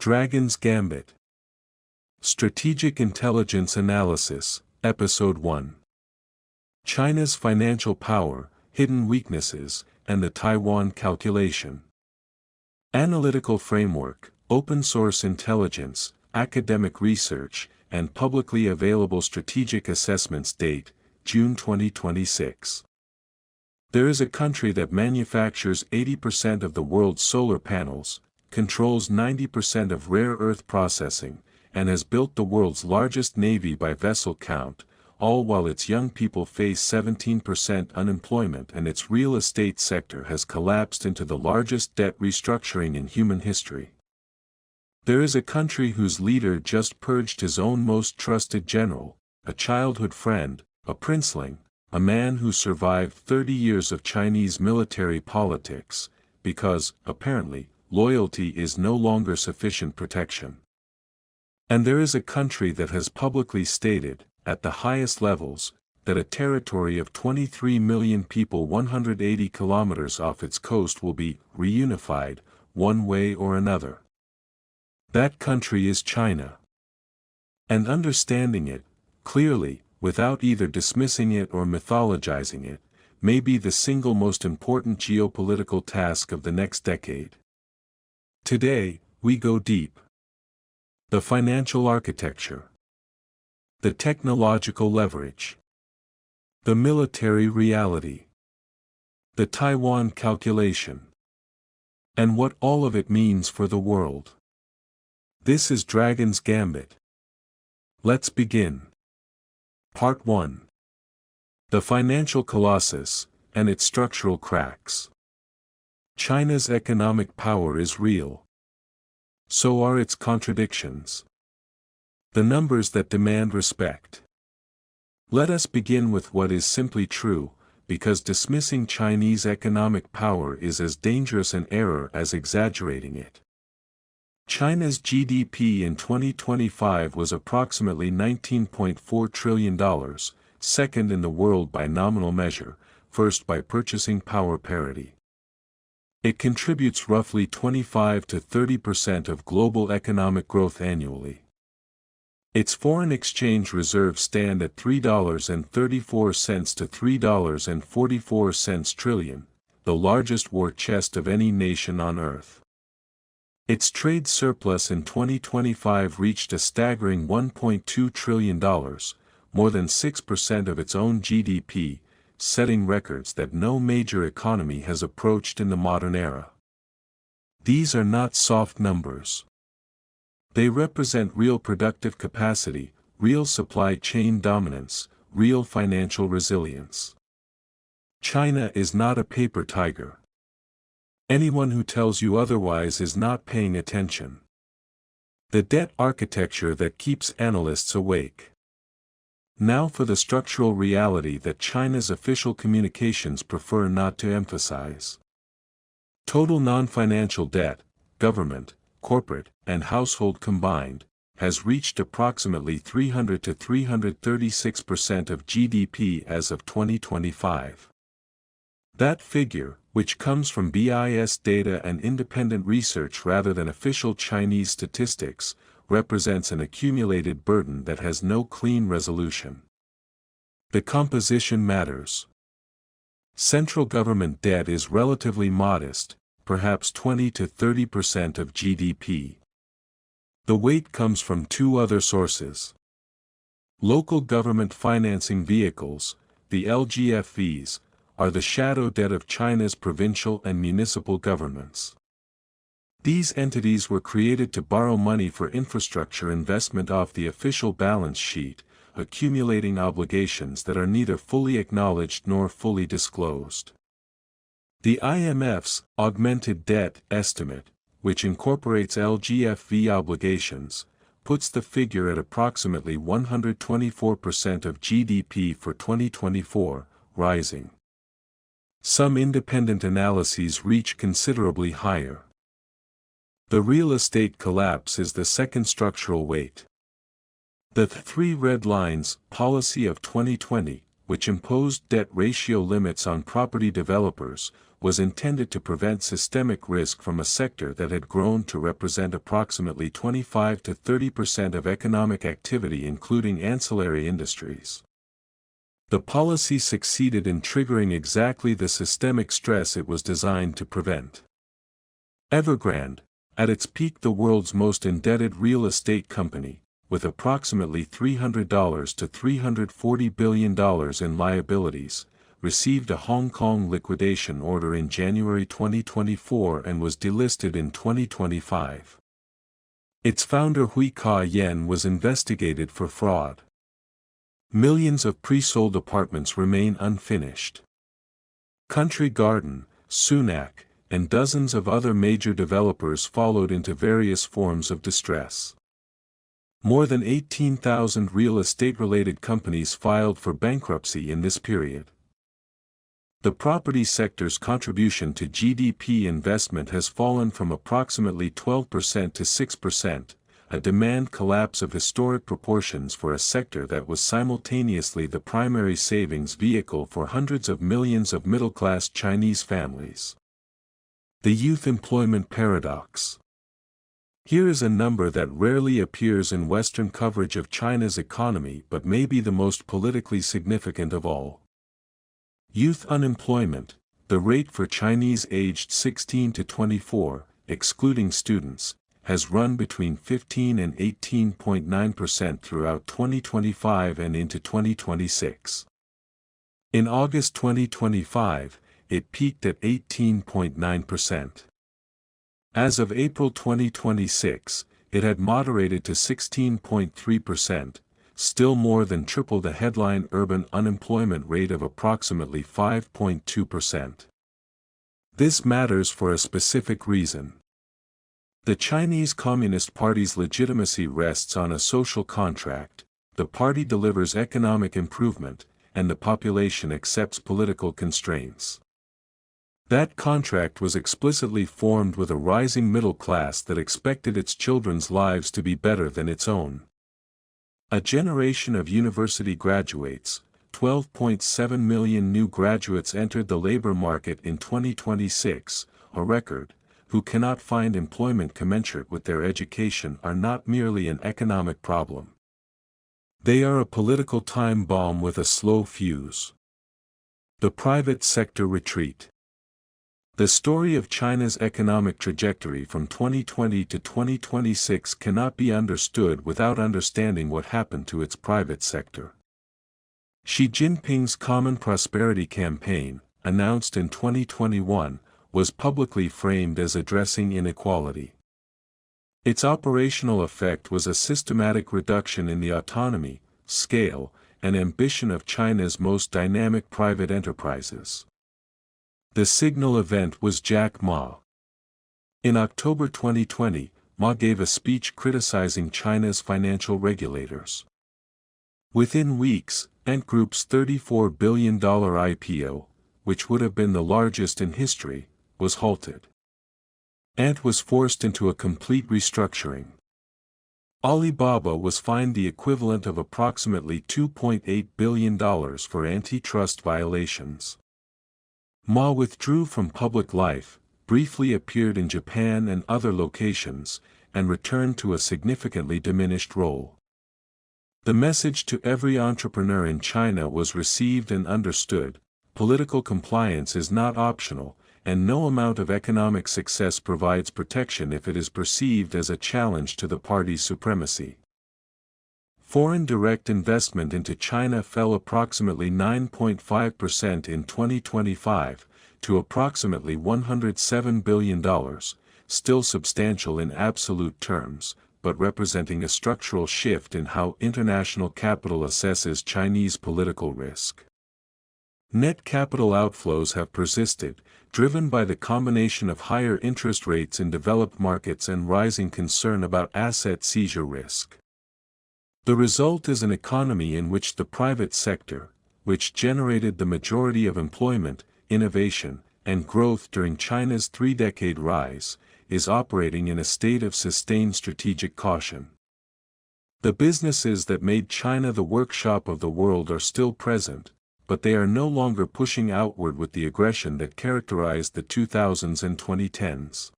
Dragon's Gambit. Strategic Intelligence Analysis, Episode 1. China's Financial Power, Hidden Weaknesses, and the Taiwan Calculation. Analytical Framework, Open Source Intelligence, Academic Research, and Publicly Available Strategic Assessments. Date, June 2026. There is a country that manufactures 80% of the world's solar panels, controls 90% of rare earth processing, and has built the world's largest navy by vessel count, all while its young people face 17% unemployment and its real estate sector has collapsed into the largest debt restructuring in human history. There is a country whose leader just purged his own most trusted general, a childhood friend, a princeling, a man who survived 30 years of Chinese military politics, because, apparently, loyalty is no longer sufficient protection. And there is a country that has publicly stated, at the highest levels, that a territory of 23 million people 180 kilometers off its coast will be reunified, one way or another. That country is China. And understanding it, clearly, without either dismissing it or mythologizing it, may be the single most important geopolitical task of the next decade. Today, we go deep. The financial architecture. The technological leverage. The military reality. The Taiwan calculation. And what all of it means for the world. This is Dragon's Gambit. Let's begin. Part 1. The Financial Colossus, and its Structural Cracks. China's economic power is real. So are its contradictions. The numbers that demand respect. Let us begin with what is simply true, because dismissing Chinese economic power is as dangerous an error as exaggerating it. China's GDP in 2025 was approximately $19.4 trillion, second in the world by nominal measure, first by purchasing power parity. It contributes roughly 25 to 30% of global economic growth annually. Its foreign exchange reserves stand at $3.34 to $3.44 trillion, the largest war chest of any nation on earth. Its trade surplus in 2025 reached a staggering $1.2 trillion, more than 6% of its own GDP, setting records that no major economy has approached in the modern era. These are not soft numbers. They represent real productive capacity, real supply chain dominance, real financial resilience. China is not a paper tiger. Anyone who tells you otherwise is not paying attention. The debt architecture that keeps analysts awake. Now for the structural reality that China's official communications prefer not to emphasize. Total non-financial debt, government, corporate, and household combined, has reached approximately 300 to 336% of GDP as of 2025. That figure, which comes from BIS data and independent research rather than official Chinese statistics, represents an accumulated burden that has no clean resolution. The composition matters. Central government debt is relatively modest, perhaps 20 to 30% of GDP. The weight comes from two other sources. Local government financing vehicles, the LGFVs, are the shadow debt of China's provincial and municipal governments. These entities were created to borrow money for infrastructure investment off the official balance sheet, accumulating obligations that are neither fully acknowledged nor fully disclosed. The IMF's augmented debt estimate, which incorporates LGFV obligations, puts the figure at approximately 124% of GDP for 2024, rising. Some independent analyses reach considerably higher. The real estate collapse is the second structural weight. The three red lines policy of 2020, which imposed debt ratio limits on property developers, was intended to prevent systemic risk from a sector that had grown to represent approximately 25 to 30% of economic activity, including ancillary industries. The policy succeeded in triggering exactly the systemic stress it was designed to prevent. Evergrande, at its peak the world's most indebted real estate company, with approximately $300 to $340 billion in liabilities, received a Hong Kong liquidation order in January 2024 and was delisted in 2025. Its founder Hui Ka-yen was investigated for fraud. Millions of pre-sold apartments remain unfinished. Country Garden, Sunac, and dozens of other major developers followed into various forms of distress. More than 18,000 real estate-related companies filed for bankruptcy in this period. The property sector's contribution to GDP investment has fallen from approximately 12% to 6%, a demand collapse of historic proportions for a sector that was simultaneously the primary savings vehicle for hundreds of millions of middle-class Chinese families. The youth employment paradox. Here is a number that rarely appears in Western coverage of China's economy but may be the most politically significant of all. Youth unemployment, the rate for Chinese aged 16 to 24, excluding students, has run between 15 and 18.9% throughout 2025 and into 2026. In August 2025, it peaked at 18.9%. As of April 2026, it had moderated to 16.3%, still more than triple the headline urban unemployment rate of approximately 5.2%. This matters for a specific reason. The Chinese Communist Party's legitimacy rests on a social contract: the party delivers economic improvement, and the population accepts political constraints. That contract was explicitly formed with a rising middle class that expected its children's lives to be better than its own. A generation of university graduates, 12.7 million new graduates entered the labor market in 2026, a record, who cannot find employment commensurate with their education are not merely an economic problem. They are a political time bomb with a slow fuse. The private sector retreat. The story of China's economic trajectory from 2020 to 2026 cannot be understood without understanding what happened to its private sector. Xi Jinping's Common Prosperity Campaign, announced in 2021, was publicly framed as addressing inequality. Its operational effect was a systematic reduction in the autonomy, scale, and ambition of China's most dynamic private enterprises. The signal event was Jack Ma. In October 2020, Ma gave a speech criticizing China's financial regulators. Within weeks, Ant Group's $34 billion IPO, which would have been the largest in history, was halted. Ant was forced into a complete restructuring. Alibaba was fined the equivalent of approximately $2.8 billion for antitrust violations. Ma withdrew from public life, briefly appeared in Japan and other locations, and returned to a significantly diminished role. The message to every entrepreneur in China was received and understood: political compliance is not optional, and no amount of economic success provides protection if it is perceived as a challenge to the party's supremacy. Foreign direct investment into China fell approximately 9.5% in 2025, to approximately $107 billion, still substantial in absolute terms, but representing a structural shift in how international capital assesses Chinese political risk. Net capital outflows have persisted, driven by the combination of higher interest rates in developed markets and rising concern about asset seizure risk. The result is an economy in which the private sector, which generated the majority of employment, innovation, and growth during China's three-decade rise, is operating in a state of sustained strategic caution. The businesses that made China the workshop of the world are still present, but they are no longer pushing outward with the aggression that characterized the 2000s and 2010s.